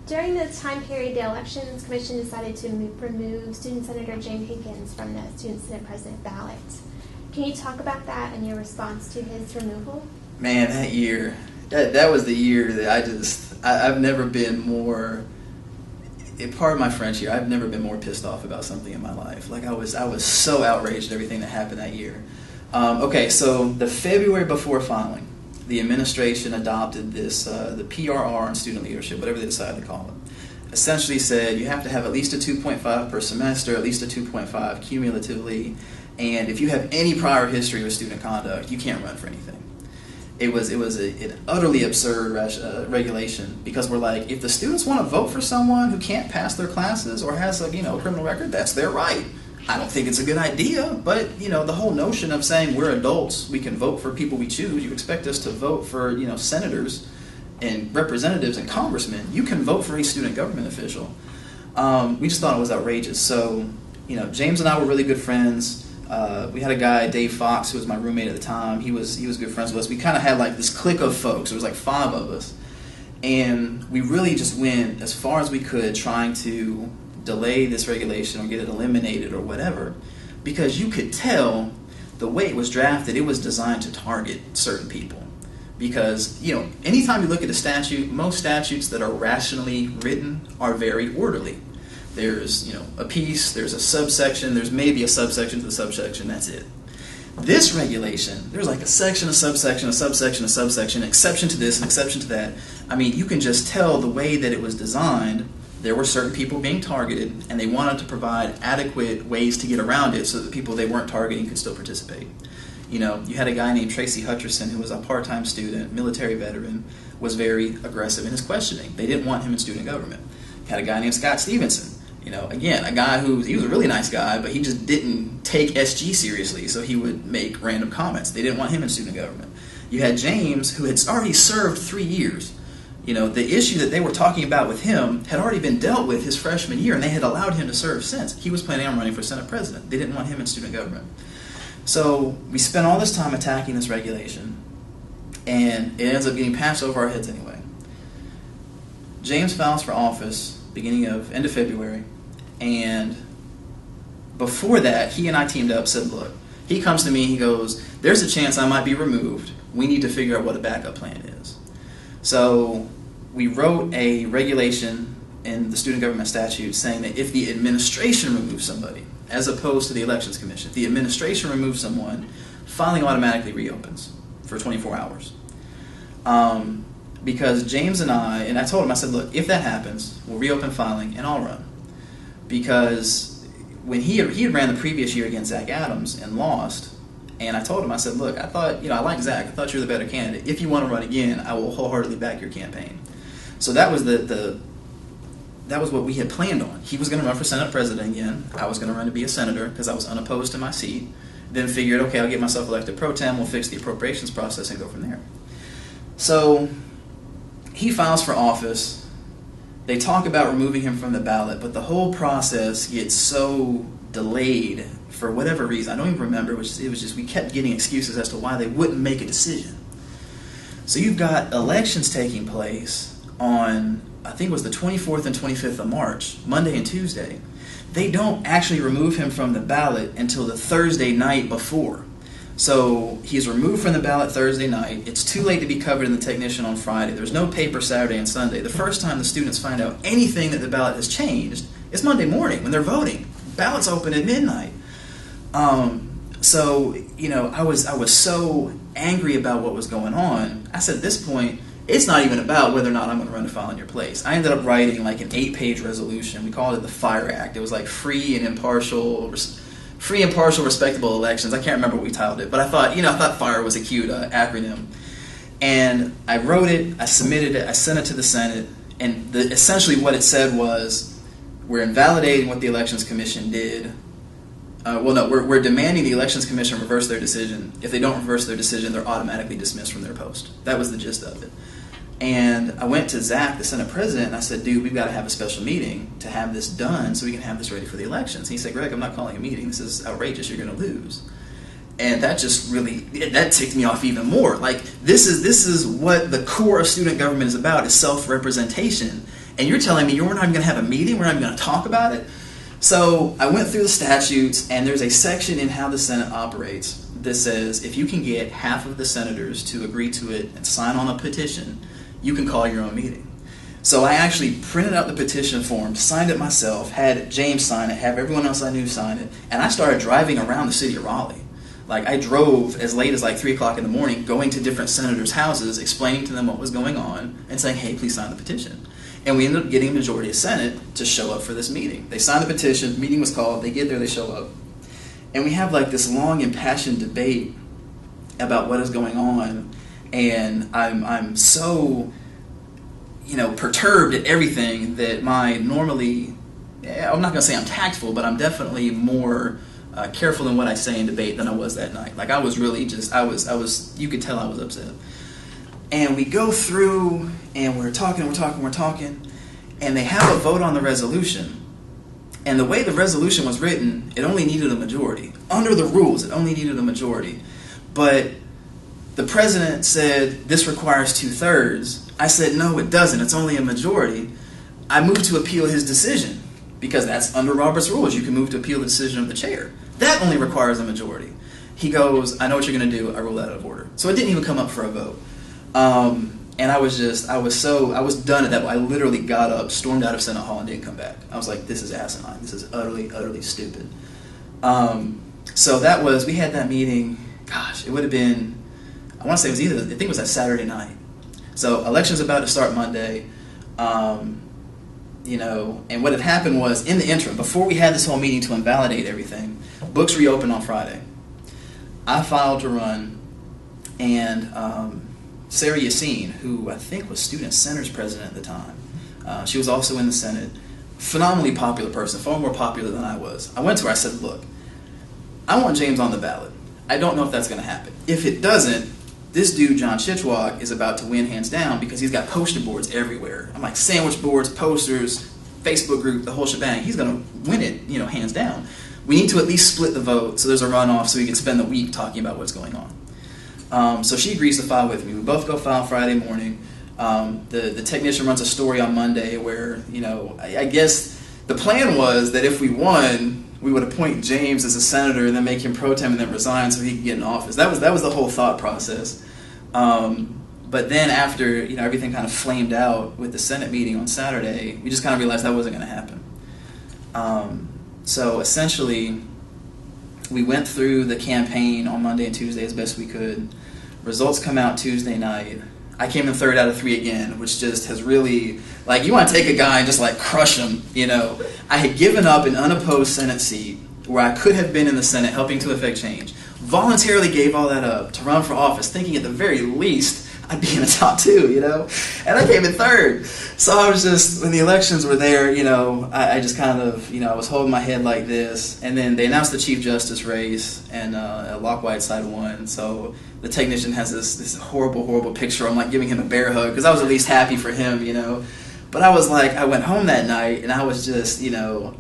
During the time period, the Elections Commission decided to remove Student Senator James Hankins from the Student Senate President ballot. Can you talk about that and your response to his removal? Man, that year, that was the year that I've never been more, pardon my French here, I've never been more pissed off about something in my life. Like I was so outraged at everything that happened that year. Okay, so the February before filing, the administration adopted this, the PRR on student leadership, whatever they decided to call it. Essentially said you have to have at least a 2.5 per semester, at least a 2.5 cumulatively, and if you have any prior history with student conduct, you can't run for anything. It was an utterly absurd regulation, because we're like, if the students want to vote for someone who can't pass their classes or has a criminal record, that's their right. I don't think it's a good idea, but the whole notion of saying we're adults, we can vote for people we choose. You expect us to vote for senators and representatives and congressmen. You can vote for a student government official. We just thought it was outrageous. So James and I were really good friends. We had a guy, Dave Fox, who was my roommate at the time. He was good friends with us. We kind of had like this clique of folks. There was like 5 of us, and we really just went as far as we could trying to delay this regulation or get it eliminated or whatever, because you could tell the way it was drafted, it was designed to target certain people. Because anytime you look at a statute, most statutes that are rationally written are very orderly. There's a piece, there's a subsection, there's maybe a subsection to the subsection, that's it. This regulation, there's like a section, a subsection, a subsection, a subsection, an exception to this, an exception to that. I mean, you can just tell the way that it was designed. There were certain people being targeted, and they wanted to provide adequate ways to get around it so that the people they weren't targeting could still participate. You had a guy named Tracy Hutcherson, who was a part-time student, military veteran, was very aggressive in his questioning. They didn't want him in student government. You had a guy named Scott Stevenson, again, a guy he was a really nice guy, but he just didn't take SG seriously, so he would make random comments. They didn't want him in student government. You had James, who had already served 3 years. The issue that they were talking about with him had already been dealt with his freshman year, and they had allowed him to serve since. He was planning on running for Senate President. They didn't want him in student government. So we spent all this time attacking this regulation, and it ends up getting passed over our heads anyway. James files for office end of February, and before that, he and I teamed up, said, look, he comes to me, he goes, there's a chance I might be removed. We need to figure out what a backup plan is. So we wrote a regulation in the student government statute saying that if the administration removes somebody, as opposed to the Elections Commission, if the administration removes someone, filing automatically reopens for 24 hours. Because James and I told him, I said, look, if that happens, we'll reopen filing and I'll run. Because when he had ran the previous year against Zach Adams and lost, and I told him, I said, look, I thought, I like Zach. I thought you were the better candidate. If you want to run again, I will wholeheartedly back your campaign. So that was that was what we had planned on. He was going to run for Senate President again. I was going to run to be a senator because I was unopposed to my seat. Then figured, okay, I'll get myself elected pro tem. We'll fix the appropriations process and go from there. So he files for office. They talk about removing him from the ballot, but the whole process gets so delayed for whatever reason. I don't even remember. It was just we kept getting excuses as to why they wouldn't make a decision. So you've got elections taking place on, I think it was the 24th and 25th of March, Monday and Tuesday. They don't actually remove him from the ballot until the Thursday night before. So he's removed from the ballot Thursday night. It's too late to be covered in the Technician on Friday. There's no paper Saturday and Sunday. The first time the students find out anything that the ballot has changed is Monday morning when they're voting. Ballots open at midnight. So I was so angry about what was going on. I said, at this point, it's not even about whether or not I'm going to run to file in your place. I ended up writing like an 8-page resolution. We called it the FIRE Act. It was like free and impartial, respectable elections. I can't remember what we titled it, but I thought FIRE was a cute acronym. And I wrote it, I submitted it, I sent it to the Senate, and essentially what it said was, we're invalidating what the Elections Commission did. We're demanding the Elections Commission reverse their decision. If they don't reverse their decision, they're automatically dismissed from their post. That was the gist of it. And I went to Zach, the Senate President, and I said, dude, we've got to have a special meeting to have this done so we can have this ready for the elections. And he said, Greg, I'm not calling a meeting. This is outrageous. You're going to lose. And that just really, that ticked me off even more. Like, this is what the core of student government is about, is self-representation. And you're telling me you're not even going to have a meeting? We're not even going to talk about it? So I went through the statutes, and there's a section in how the Senate operates that says if you can get half of the senators to agree to it and sign on a petition, you can call your own meeting. So I actually printed out the petition form, signed it myself, had James sign it, have everyone else I knew sign it, and I started driving around the city of Raleigh. Like, I drove as late as like 3 o'clock in the morning, going to different senators' houses, explaining to them what was going on, and saying, hey, please sign the petition. And we ended up getting a majority of Senate to show up for this meeting. They signed the petition, meeting was called, they get there, they show up. And we have like this long, impassioned debate about what is going on, and I'm so, perturbed at everything that my normally, I'm not going to say I'm tactful, but I'm definitely more careful in what I say in debate than I was that night. Like, I was really just, I was, you could tell I was upset. And we go through, and we're talking, and they have a vote on the resolution. And the way the resolution was written, it only needed a majority. Under the rules, it only needed a majority. But the president said, this requires 2/3. I said, no, it doesn't. It's only a majority. I moved to appeal his decision, because that's under Robert's rules. You can move to appeal the decision of the chair. That only requires a majority. He goes, I know what you're going to do. I rule that out of order. So it didn't even come up for a vote. And I was done at that point. I literally got up, stormed out of Senate Hall, and didn't come back. I was like, this is asinine. This is utterly, utterly stupid. So we had that meeting. Gosh, it would have been, I want to say I think it was that Saturday night. So election's about to start Monday. And what had happened was, in the interim, before we had this whole meeting to invalidate everything, books reopened on Friday. I filed to run, and Sarah Yassine, who I think was Student Senator's president at the time, she was also in the Senate, phenomenally popular person, far more popular than I was. I went to her, I said, look, I want James on the ballot. I don't know if that's going to happen. If it doesn't, this dude, John Chichwalk, is about to win hands down, because he's got poster boards everywhere. I'm like, sandwich boards, posters, Facebook group, the whole shebang. He's going to win it, hands down. We need to at least split the vote so there's a runoff so we can spend the week talking about what's going on. So she agrees to file with me. We both go file Friday morning. The technician runs a story on Monday where, I guess the plan was that if we won, we would appoint James as a senator and then make him pro tem and then resign so he could get in office. That was the whole thought process. But then after everything kind of flamed out with the Senate meeting on Saturday, we just kind of realized that wasn't going to happen. So essentially, we went through the campaign on Monday and Tuesday as best we could. Results come out Tuesday night. I came in 3rd out of 3 again, which just has really, you want to take a guy and just crush him, I had given up an unopposed Senate seat where I could have been in the Senate helping to effect change. Voluntarily gave all that up to run for office, thinking at the very least I'd be in the top 2, and I came in 3rd. So I was just, when the elections were there, I just kind of, I was holding my head like this, and then they announced the Chief Justice race, and Locke Whiteside won. So the technician has this horrible, horrible picture. I'm giving him a bear hug, because I was at least happy for him, But I was I went home that night, and I was just, I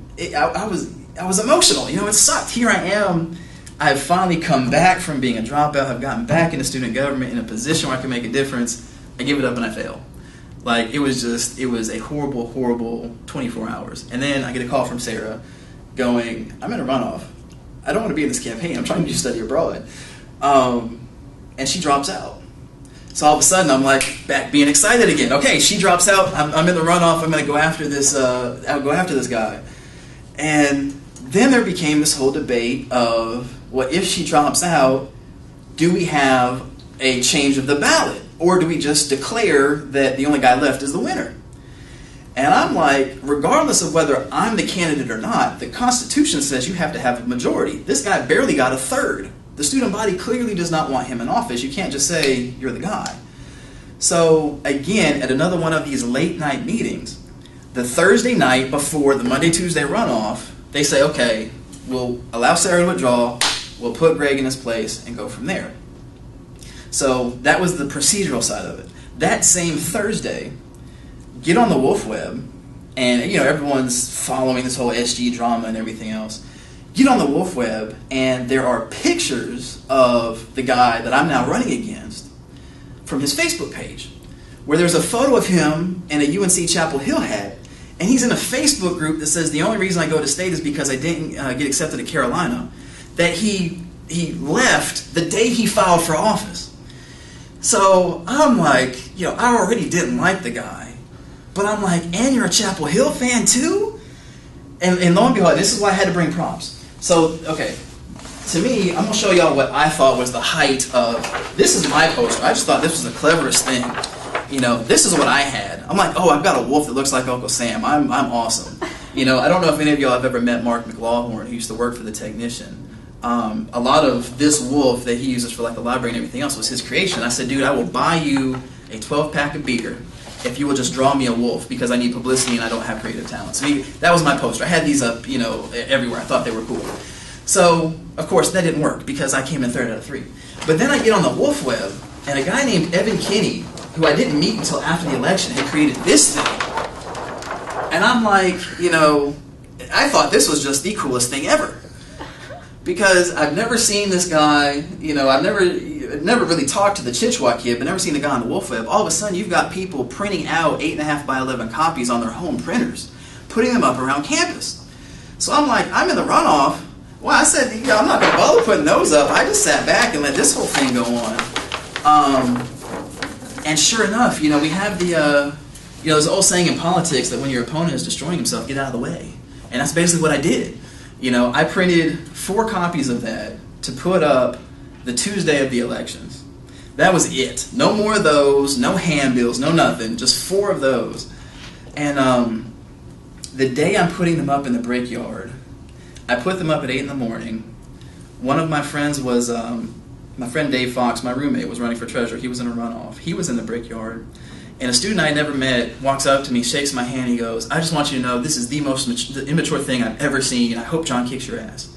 was emotional. It sucked. Here I am. I've finally come back from being a dropout. I've gotten back into student government in a position where I can make a difference. I give it up and I fail. It was a horrible, horrible 24 hours. And then I get a call from Sarah going, I'm in a runoff. I don't want to be in this campaign. I'm trying to study abroad. And she drops out. So all of a sudden I'm back being excited again. Okay, she drops out. I'm in the runoff. I'm going to go after this. I'll go after this guy. And then there became this whole debate of, well, if she drops out, do we have a change of the ballot? Or do we just declare that the only guy left is the winner? And I'm regardless of whether I'm the candidate or not, the Constitution says you have to have a majority. This guy barely got a 1/3. The student body clearly does not want him in office. You can't just say you're the guy. So again, at another one of these late night meetings, the Thursday night before the Monday-Tuesday runoff, they say, okay, we'll allow Sarah to withdraw, we'll put Greg in his place, and go from there. So that was the procedural side of it. That same Thursday, get on the Wolf Web, and everyone's following this whole SG drama and everything else. Get on the Wolf Web, and there are pictures of the guy that I'm now running against from his Facebook page, where there's a photo of him in a UNC Chapel Hill hat, and he's in a Facebook group that says the only reason I go to state is because I didn't get accepted to Carolina, that he left the day he filed for office. So I'm like, you know, I already didn't like the guy, but I'm like, and you're a Chapel Hill fan too? And lo and behold, this is why I had to bring props. So, okay, to me, I'm going to show y'all what I thought was the height of, this is my poster. I just thought this was the cleverest thing. You know, this is what I had. I'm like, oh, I've got a wolf that looks like Uncle Sam. I'm awesome. You know, I don't know if any of y'all have ever met Mark McLaughlin, who used to work for The Technician. A lot of this wolf that he uses for like the library and everything else was his creation. I said, dude, I will buy you a 12-pack of beer if you will just draw me a wolf, because I need publicity and I don't have creative talent. So that was my poster. I had these up, you know, everywhere. I thought they were cool. So, of course, that didn't work because I came in 3rd out of 3. But then I get on the wolf web, and a guy named Evan Kinney, who I didn't meet until after the election, had created this thing. And I'm like, you know, I thought this was just the coolest thing ever. Because I've never seen this guy, you know, I've never really talked to the Chichwa kid, but never seen the guy on the wolf web. All of a sudden, you've got people printing out 8.5 by 11 copies on their home printers, putting them up around campus. So I'm like, I'm in the runoff. Well, I said, you know, I'm not going to bother putting those up. I just sat back and let this whole thing go on. And sure enough, you know, we have the, you know, there's an old saying in politics that when your opponent is destroying himself, get out of the way. And that's basically what I did. You know, I printed 4 copies of that to put up the Tuesday of the elections. That was it. No more of those, no handbills, no nothing, just 4 of those. And the day I'm putting them up in the brickyard, I put them up at 8 in the morning. One of my friends was, my friend Dave Fox, my roommate, was running for treasurer. He was in a runoff. He was in the brickyard. And a student I had never met walks up to me, shakes my hand, he goes, I just want you to know this is the most immature thing I've ever seen. I hope John kicks your ass.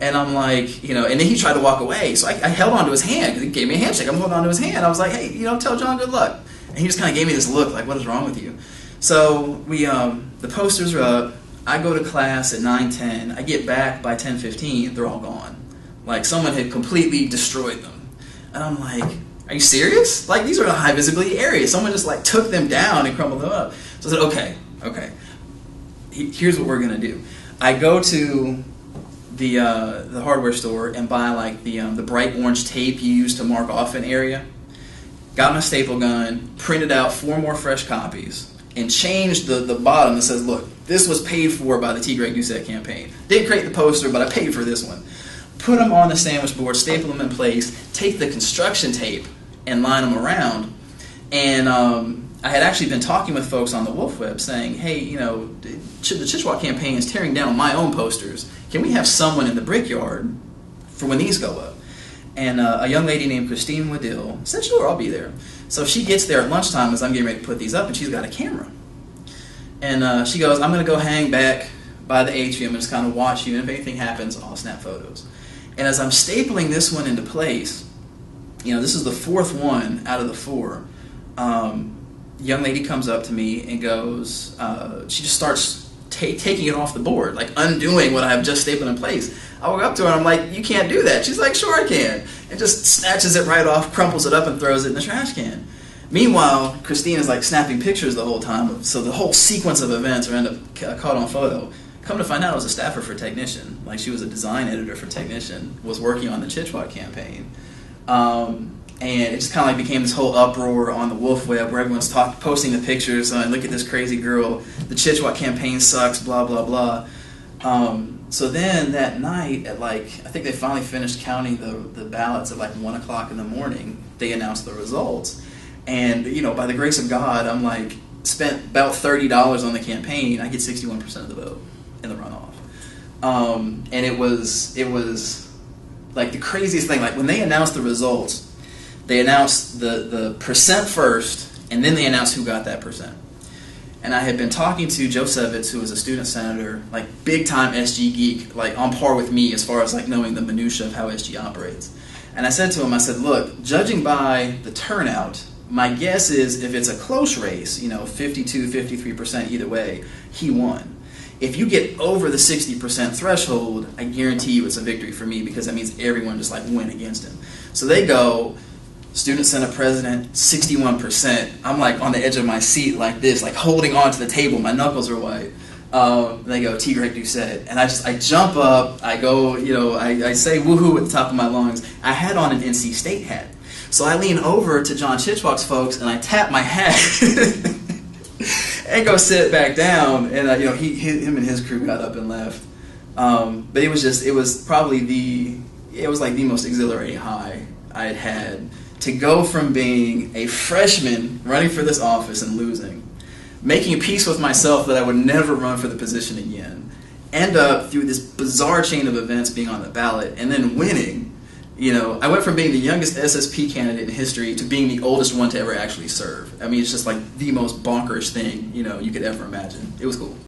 And I'm like, you know, and then he tried to walk away. So I held onto his hand because he gave me a handshake. I'm holding onto his hand. I was like, hey, you know, tell John good luck. And he just kind of gave me this look like, what is wrong with you? So we, the posters are up. I go to class at 9:10. I get back by 10:15. They're all gone. Like someone had completely destroyed them. And I'm like, are you serious? Like these are in a high visibility area. Someone just like took them down and crumbled them up. So I said, okay. Here's what we're gonna do. I go to the hardware store and buy like the bright orange tape you use to mark off an area. Got my staple gun, printed out 4 more fresh copies, and changed the bottom that says, look, this was paid for by the T. Greg Doucette campaign. Didn't create the poster, but I paid for this one. Put them on the sandwich board, staple them in place, take the construction tape and line them around. And I had actually been talking with folks on the Wolf Web saying, hey, you know, the Chichwa campaign is tearing down my own posters. Can we have someone in the brickyard for when these go up? And a young lady named Christine Wadill said, sure, I'll be there. So she gets there at lunchtime as I'm getting ready to put these up, and she's got a camera. And she goes, I'm going to go hang back by the atrium and just kind of watch you, and if anything happens, I'll snap photos. And as I'm stapling this one into place, you know, this is the 4th one out of the 4. Young lady comes up to me and goes, she just starts taking it off the board, like undoing what I have just stapled in place. I walk up to her and I'm like, you can't do that. She's like, sure I can. And just snatches it right off, crumples it up and throws it in the trash can. Meanwhile, Christine is like snapping pictures the whole time, so the whole sequence of events are end up caught on photo. Come to find out, I was a staffer for Technician. Like she was a design editor for Technician, was working on the Chichwa campaign. And it just kind of like became this whole uproar on the Wolf Web where everyone's posting the pictures, look at this crazy girl, the Chichwa campaign sucks, blah, blah, blah. So then that night at like, I think they finally finished counting the ballots at like 1 o'clock in the morning, they announced the results. And, you know, by the grace of God, I'm like, spent about $30 on the campaign, I get 61% of the vote in the runoff. And it was like the craziest thing. Like when they announced the results, they announced the percent first, and then they announced who got that percent. And I had been talking to Joe Sevitz, who was a student senator, like big time SG geek, like on par with me as far as like knowing the minutia of how SG operates. And I said to him, I said, look, judging by the turnout, my guess is if it's a close race, you know, 52, 53% either way, he won. If you get over the 60% threshold, I guarantee you it's a victory for me because that means everyone just like went against him. So they go, Student Senate President, 61%. I'm like on the edge of my seat like this, like holding on to the table. My knuckles are white. They go, T. Greg Doucette. And I jump up, I go, I say woohoo at the top of my lungs. I had on an NC State hat. So I lean over to John Chitchwalk's folks and I tap my hat and go sit back down. And, him and his crew got up and left. But it was like the most exhilarating high I had had to go from being a freshman running for this office and losing, making a peace with myself that I would never run for the position again, end up through this bizarre chain of events being on the ballot, and then winning. I went from being the youngest SSP candidate in history to being the oldest one to ever actually serve. I mean, it's just like the most bonkers thing, you could ever imagine. It was cool.